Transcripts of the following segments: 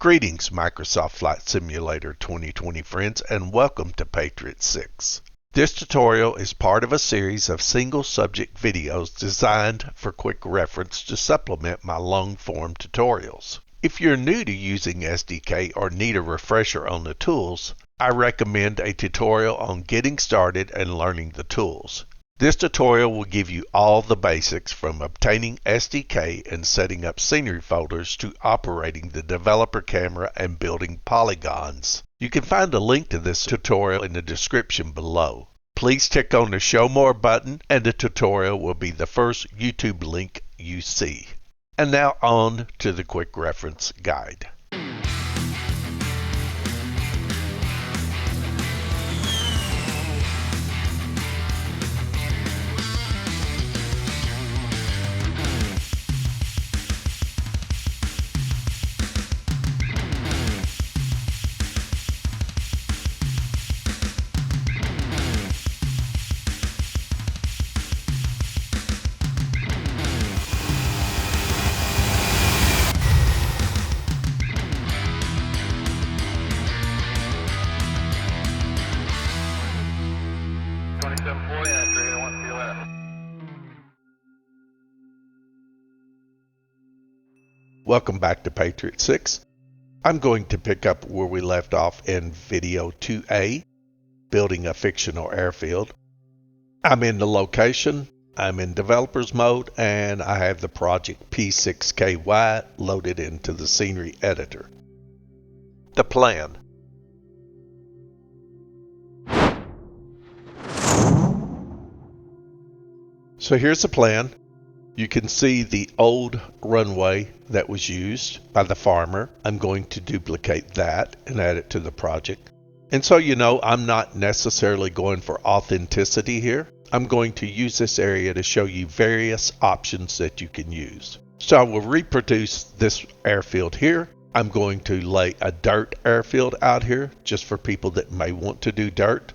Greetings, Microsoft Flight Simulator 2020 friends, and welcome to Patriot 6. This tutorial is part of a series of single subject videos designed for quick reference to supplement my long-form tutorials. If you're new to using SDK or need a refresher on the tools, I recommend a tutorial on getting started and learning the tools. This tutorial will give you all the basics from obtaining SDK and setting up scenery folders to operating the developer camera and building polygons. You can find a link to this tutorial in the description below. Please click on the Show More button and the tutorial will be the first YouTube link you see. And now on to the quick reference guide. Welcome back to Patriot 6. I'm going to pick up where we left off in video 2A, building a fictional airfield. I'm in the location, I'm in developers mode, and I have the project P6KY loaded into the scenery editor. The plan. So here's the plan. You can see the old runway that was used by the farmer. I'm going to duplicate that and add it to the project. And so you know I'm not necessarily going for authenticity here. I'm going to use this area to show you various options that you can use. So I will reproduce this airfield here. I'm going to lay a dirt airfield out here just for people that may want to do dirt.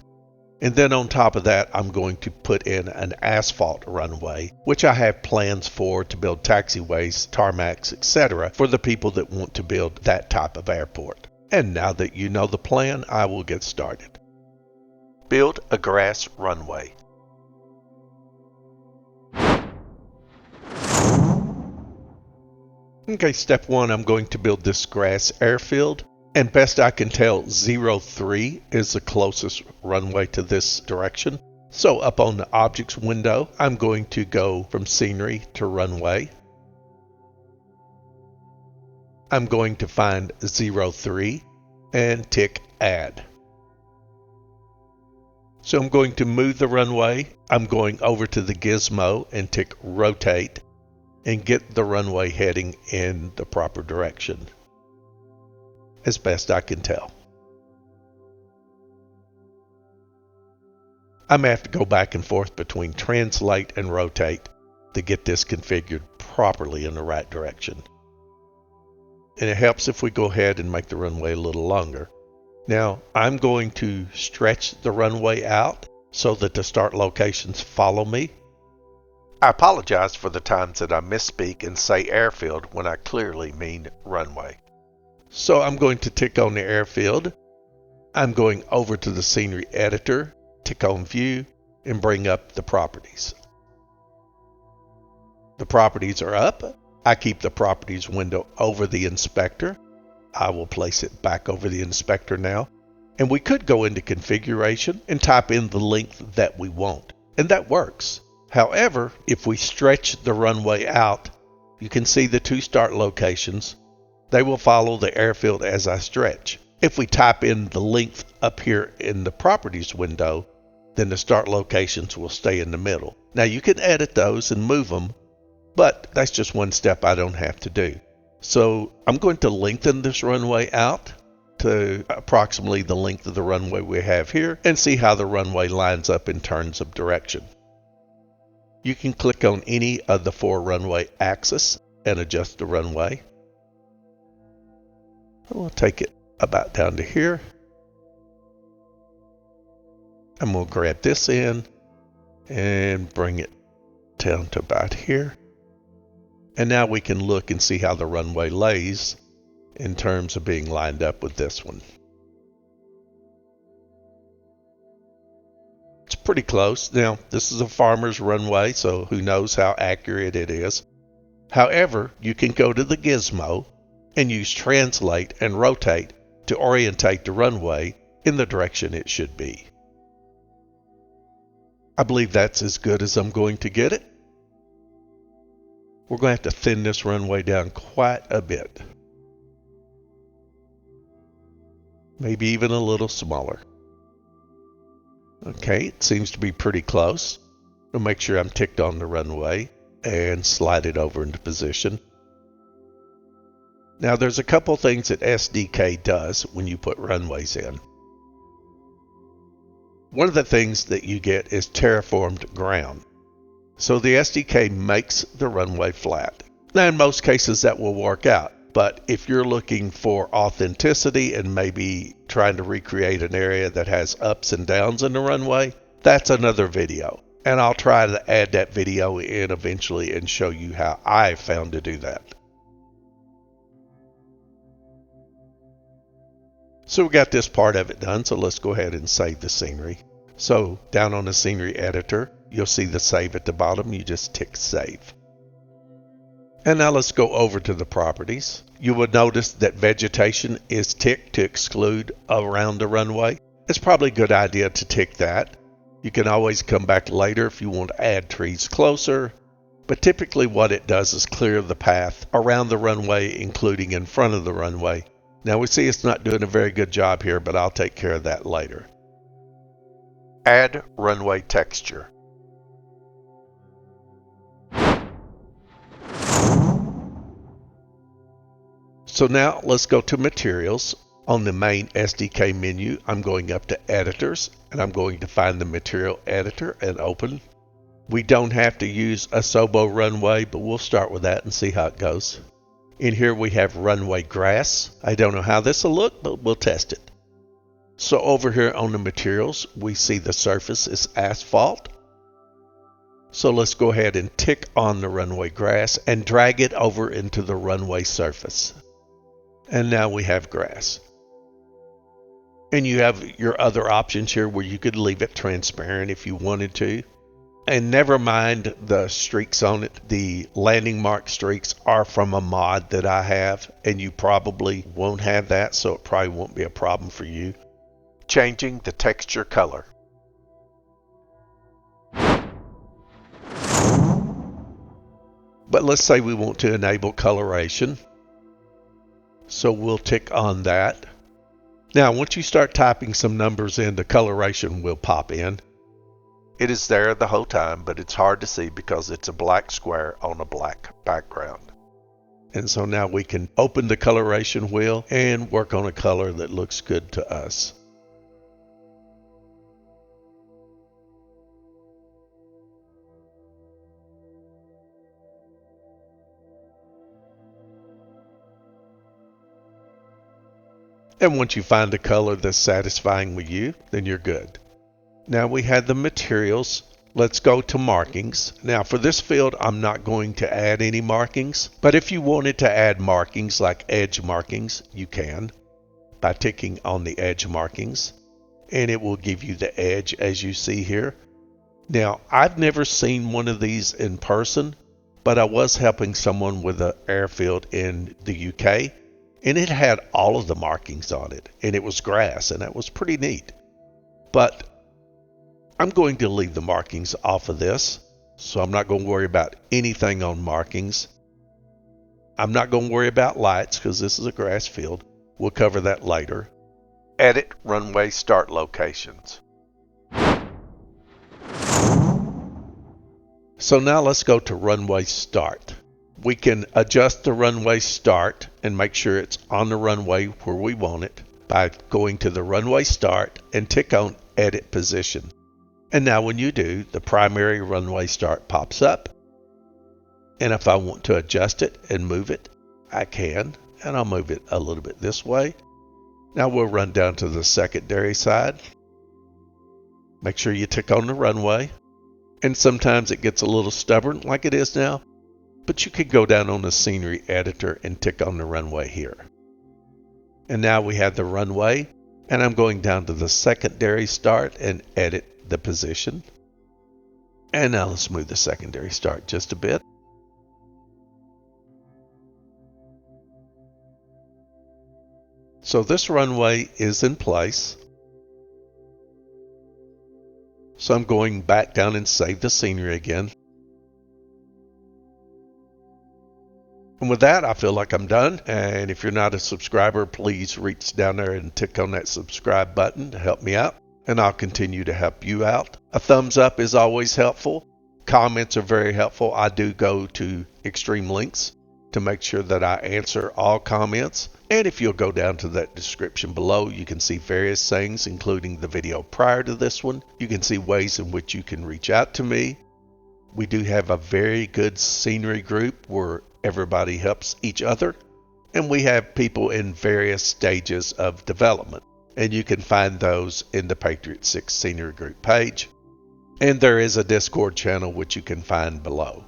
And then on top of that, I'm going to put in an asphalt runway, which I have plans for to build taxiways, tarmacs, etc. for the people that want to build that type of airport. And now that you know the plan, I will get started. Build a grass runway. Okay, step one, I'm going to build this grass airfield. And best I can tell, 03 is the closest runway to this direction. So up on the Objects window, I'm going to go from Scenery to Runway. I'm going to find 03 and tick Add. So I'm going to move the runway. I'm going over to the gizmo and tick Rotate and get the runway heading in the proper direction, as best I can tell. I may have to go back and forth between translate and rotate to get this configured properly in the right direction. And it helps if we go ahead and make the runway a little longer. Now I'm going to stretch the runway out so that the start locations follow me. I apologize for the times that I misspeak and say airfield when I clearly mean runway. So I'm going to tick on the airfield. I'm going over to the scenery editor, tick on view, and bring up the properties. The properties are up. I keep the properties window over the inspector. I will place it back over the inspector now. And we could go into configuration and type in the length that we want. And that works. However, if we stretch the runway out, you can see the two start locations. They will follow the airfield as I stretch. If we type in the length up here in the properties window, then the start locations will stay in the middle. Now you can edit those and move them, but that's just one step I don't have to do. So I'm going to lengthen this runway out to approximately the length of the runway we have here and see how the runway lines up in terms of direction. You can click on any of the four runway axes and adjust the runway. We'll take it about down to here. I'm going to grab this in and bring it down to about here. And now we can look and see how the runway lays in terms of being lined up with this one. It's pretty close. Now, this is a farmer's runway, so who knows how accurate it is. However, you can go to the gizmo and use translate and rotate to orientate the runway in the direction it should be. I believe that's as good as I'm going to get it. We're going to have to thin this runway down quite a bit. Maybe even a little smaller. Okay, it seems to be pretty close. I'll make sure I'm ticked on the runway and slide it over into position. Now there's a couple things that SDK does when you put runways in. One of the things that you get is terraformed ground. So the SDK makes the runway flat. Now in most cases that will work out, but if you're looking for authenticity and maybe trying to recreate an area that has ups and downs in the runway, that's another video. And I'll try to add that video in eventually and show you how I found to do that. So we got this part of it done, so let's go ahead and save the scenery. So down on the scenery editor, you'll see the save at the bottom. You just tick save. And now let's go over to the properties. You will notice that vegetation is ticked to exclude around the runway. It's probably a good idea to tick that. You can always come back later if you want to add trees closer, but typically what it does is clear the path around the runway, including in front of the runway. Now we see it's not doing a very good job here, but I'll take care of that later. Add runway texture. So now let's go to materials. On the main SDK menu, I'm going up to editors and I'm going to find the material editor and open. We don't have to use a Sobo runway, but we'll start with that and see how it goes. In here we have runway grass. I don't know how this will look, but we'll test it. So over here on the materials, we see the surface is asphalt. So let's go ahead and tick on the runway grass and drag it over into the runway surface. And now we have grass. And you have your other options here where you could leave it transparent if you wanted to. And never mind the streaks on it. The landing mark streaks are from a mod that I have, and you probably won't have that, so it probably won't be a problem for you. Changing the texture color. But let's say we want to enable coloration. So we'll tick on that. Now, once you start typing some numbers in, the coloration will pop in. It is there the whole time, but it's hard to see because it's a black square on a black background. And so now we can open the coloration wheel and work on a color that looks good to us. And once you find a color that's satisfying with you, then you're good. Now we have the materials. Let's go to markings. Now for this field, I'm not going to add any markings, but if you wanted to add markings like edge markings, you can by ticking on the edge markings, and it will give you the edge as you see here. Now I've never seen one of these in person, but I was helping someone with an airfield in the UK, and it had all of the markings on it, and it was grass, and that was pretty neat. But I'm going to leave the markings off of this, so I'm not going to worry about anything on markings. I'm not going to worry about lights because this is a grass field. We'll cover that later. Edit runway start locations. So now let's go to runway start. We can adjust the runway start and make sure it's on the runway where we want it by going to the runway start and tick on edit position. And now when you do, the primary runway start pops up. And if I want to adjust it and move it, I can. And I'll move it a little bit this way. Now we'll run down to the secondary side. Make sure you tick on the runway. And sometimes it gets a little stubborn like it is now. But you could go down on the scenery editor and tick on the runway here. And now we have the runway, and I'm going down to the secondary start and edit the position. And now let's move the secondary start just a bit. So this runway is in place. So I'm going back down and save the scenery again. And with that, I feel like I'm done. And if you're not a subscriber, please reach down there and tick on that subscribe button to help me out. And I'll continue to help you out. A thumbs up is always helpful. Comments are very helpful. I do go to extreme links to make sure that I answer all comments. And if you'll go down to that description below, you can see various things, including the video prior to this one. You can see ways in which you can reach out to me. We do have a very good scenery group where everybody helps each other. And we have people in various stages of development. And you can find those in the Patriot Six Scenery Group page. And there is a Discord channel which you can find below.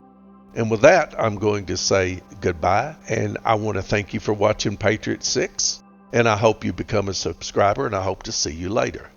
And with that, I'm going to say goodbye, and I want to thank you for watching Patriot 6, and I hope you become a subscriber, and I hope to see you later.